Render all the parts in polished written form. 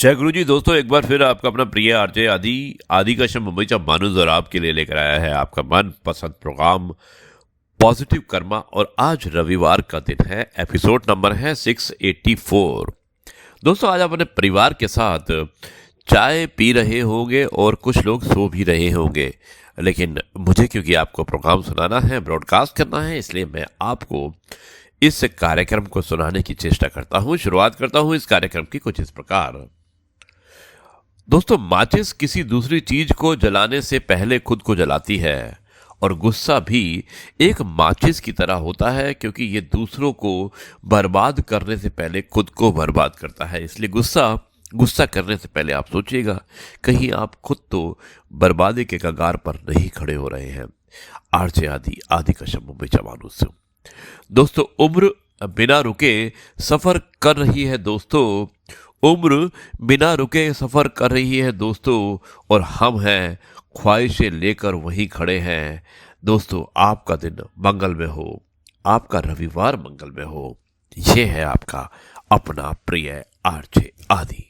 जय गुरु जी। दोस्तों, एक बार फिर आपका अपना प्रिय आरजे आदि आदि का शम मुंबई का मानुस और आपके लिए लेकर आया है आपका मन पसंद प्रोग्राम पॉजिटिव कर्मा। और आज रविवार का दिन है, एपिसोड नंबर है 684। दोस्तों, आज आप अपने परिवार के साथ चाय पी रहे होंगे और कुछ लोग सो भी रहे होंगे, लेकिन मुझे क्योंकि आपको प्रोग्राम सुनाना है, ब्रॉडकास्ट करना है, इसलिए मैं आपको इस कार्यक्रम को सुनाने की चेष्टा करता हूं। शुरुआत करता हूं इस कार्यक्रम की कुछ इस प्रकार। दोस्तों, माचिस किसी दूसरी चीज को जलाने से पहले खुद को जलाती है, और गुस्सा भी एक माचिस की तरह होता है, क्योंकि ये दूसरों को बर्बाद करने से पहले खुद को बर्बाद करता है। इसलिए गुस्सा गुस्सा करने से पहले आप सोचिएगा, कहीं आप खुद तो बर्बादी के कगार पर नहीं खड़े हो रहे हैं। आरजे आदि आदि का शम मुंबई चवानू से। दोस्तों, उम्र बिना रुके सफर कर रही है दोस्तों। उम्र बिना रुके सफर कर रही है दोस्तों, और हम हैं ख्वाहिशें लेकर वहीं खड़े हैं। दोस्तों, आपका दिन मंगल में हो, आपका रविवार मंगल में हो। ये है आपका अपना प्रिय आरजे आदि।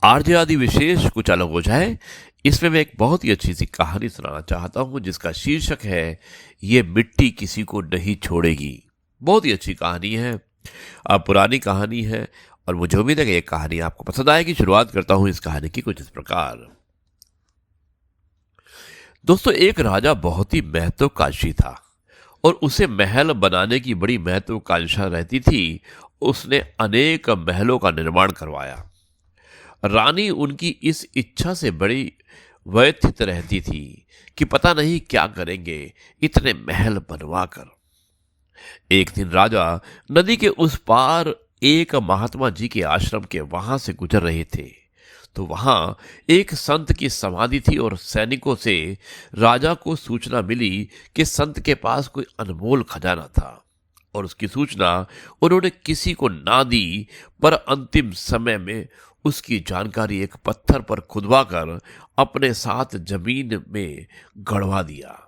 आरजे आदि विशेष कुछ अलग हो जाए, इसमें मैं एक बहुत ही अच्छी सी कहानी सुनाना चाहता हूं, जिसका शीर्षक है ये मिट्टी किसी को नहीं छोड़ेगी। बहुत ही अच्छी कहानी है, अब पुरानी कहानी है, और मुझे उम्मीद है कि ये कहानी आपको पसंद आएगी। शुरुआत करता हूं इस कहानी की कुछ इस प्रकार। दोस्तों, एक राजा बहुत ही महत्वाकांक्षी था, और उसे महल बनाने की बड़ी महत्वाकांक्षा रहती थी। उसने अनेक महलों का निर्माण करवाया। रानी उनकी इस इच्छा से बड़ी व्यथित रहती थी कि पता नहीं क्या करेंगे इतने महल बनवा कर। एक दिन राजा नदी के उस पार एक महात्मा जी के आश्रम के वहां से गुजर रहे थे, तो वहां एक संत की समाधि थी, और सैनिकों से राजा को सूचना मिली कि संत के पास कोई अनमोल खजाना था, और उसकी सूचना उन्होंने किसी को ना दी, पर अंतिम समय में उसकी जानकारी एक पत्थर पर खुदवा कर अपने साथ जमीन में गड़वा दिया,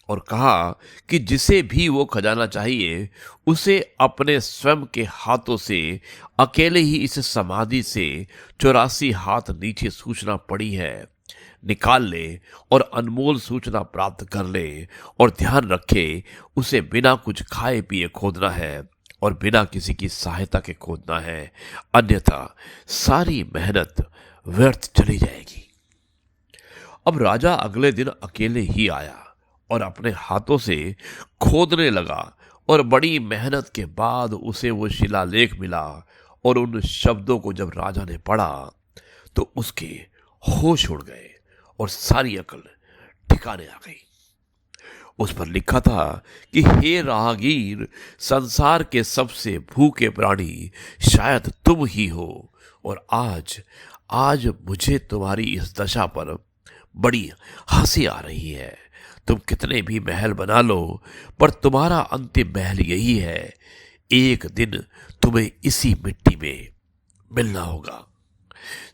और कहा कि जिसे भी वो खजाना चाहिए उसे अपने स्वयं के हाथों से अकेले ही इस समाधि से 84 हाथ नीचे सूचना पड़ी है निकाल ले, और अनमोल सूचना प्राप्त कर ले। और ध्यान रखे, उसे बिना कुछ खाए पिए खोदना है, और बिना किसी की सहायता के खोदना है, अन्यथा सारी मेहनत व्यर्थ चली जाएगी। अब राजा अगले दिन अकेले ही आया और अपने हाथों से खोदने लगा, और बड़ी मेहनत के बाद उसे वो शिलालेख मिला। और उन शब्दों को जब राजा ने पढ़ा तो उसके होश उड़ गए और सारी अकल ठिकाने आ गई। उस पर लिखा था कि हे राहगीर, संसार के सबसे भूखे प्राणी शायद तुम ही हो, और आज आज मुझे तुम्हारी इस दशा पर बड़ी हंसी आ रही है। तुम कितने भी महल बना लो, पर तुम्हारा अंतिम महल यही है। एक दिन तुम्हें इसी मिट्टी में मिलना होगा।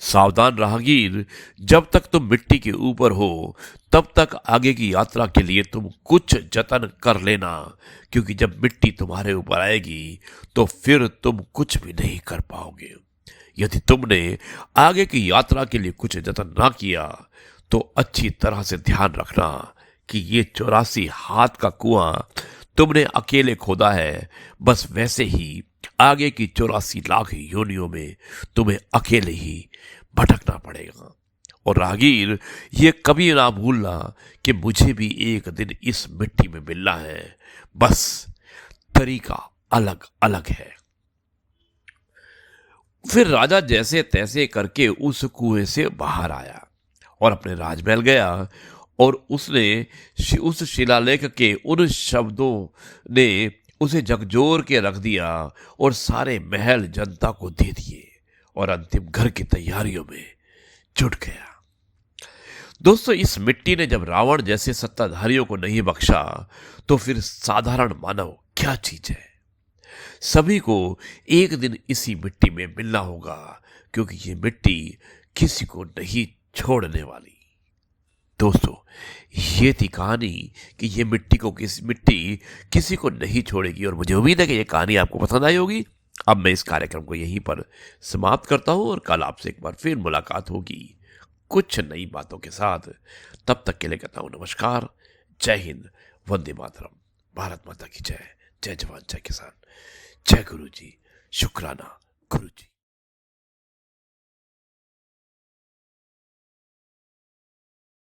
सावधान राहगीर, जब तक तुम मिट्टी के ऊपर हो तब तक आगे की यात्रा के लिए तुम कुछ जतन कर लेना, क्योंकि जब मिट्टी तुम्हारे ऊपर आएगी तो फिर तुम कुछ भी नहीं कर पाओगे। यदि तुमने आगे की यात्रा के लिए कुछ जतन ना किया तो अच्छी तरह से ध्यान रखना कि ये 84 हाथ का कुआं तुमने अकेले खोदा है, बस वैसे ही आगे की 84 लाख योनियों में तुम्हें अकेले ही भटकना पड़ेगा। और राहगीर, ये कभी ना भूलना कि मुझे भी एक दिन इस मिट्टी में मिलना है, बस तरीका अलग अलग है। फिर राजा जैसे तैसे करके उस कुएं से बाहर आया और अपने राजमहल गया, और उसने उस शिलालेख के उन शब्दों ने उसे झकझोर के रख दिया, और सारे महल जनता को दे दिए, और अंतिम घर की तैयारियों में जुट गया। दोस्तों, इस मिट्टी ने जब रावण जैसे सत्ताधारियों को नहीं बख्शा, तो फिर साधारण मानव क्या चीज है। सभी को एक दिन इसी मिट्टी में मिलना होगा, क्योंकि ये मिट्टी किसी को नहीं छोड़ने वाली। दोस्तों, ये थी कहानी कि ये मिट्टी किसी को नहीं छोड़ेगी, और मुझे उम्मीद है कि ये कहानी आपको पसंद आई होगी। अब मैं इस कार्यक्रम को यहीं पर समाप्त करता हूं और कल आपसे एक बार फिर मुलाकात होगी कुछ नई बातों के साथ। तब तक के लिए कहता हूं नमस्कार, जय हिंद, वंदे मातरम, भारत माता की जय, जय जवान जय किसान, जय गुरु जी, शुक्राना गुरु जी।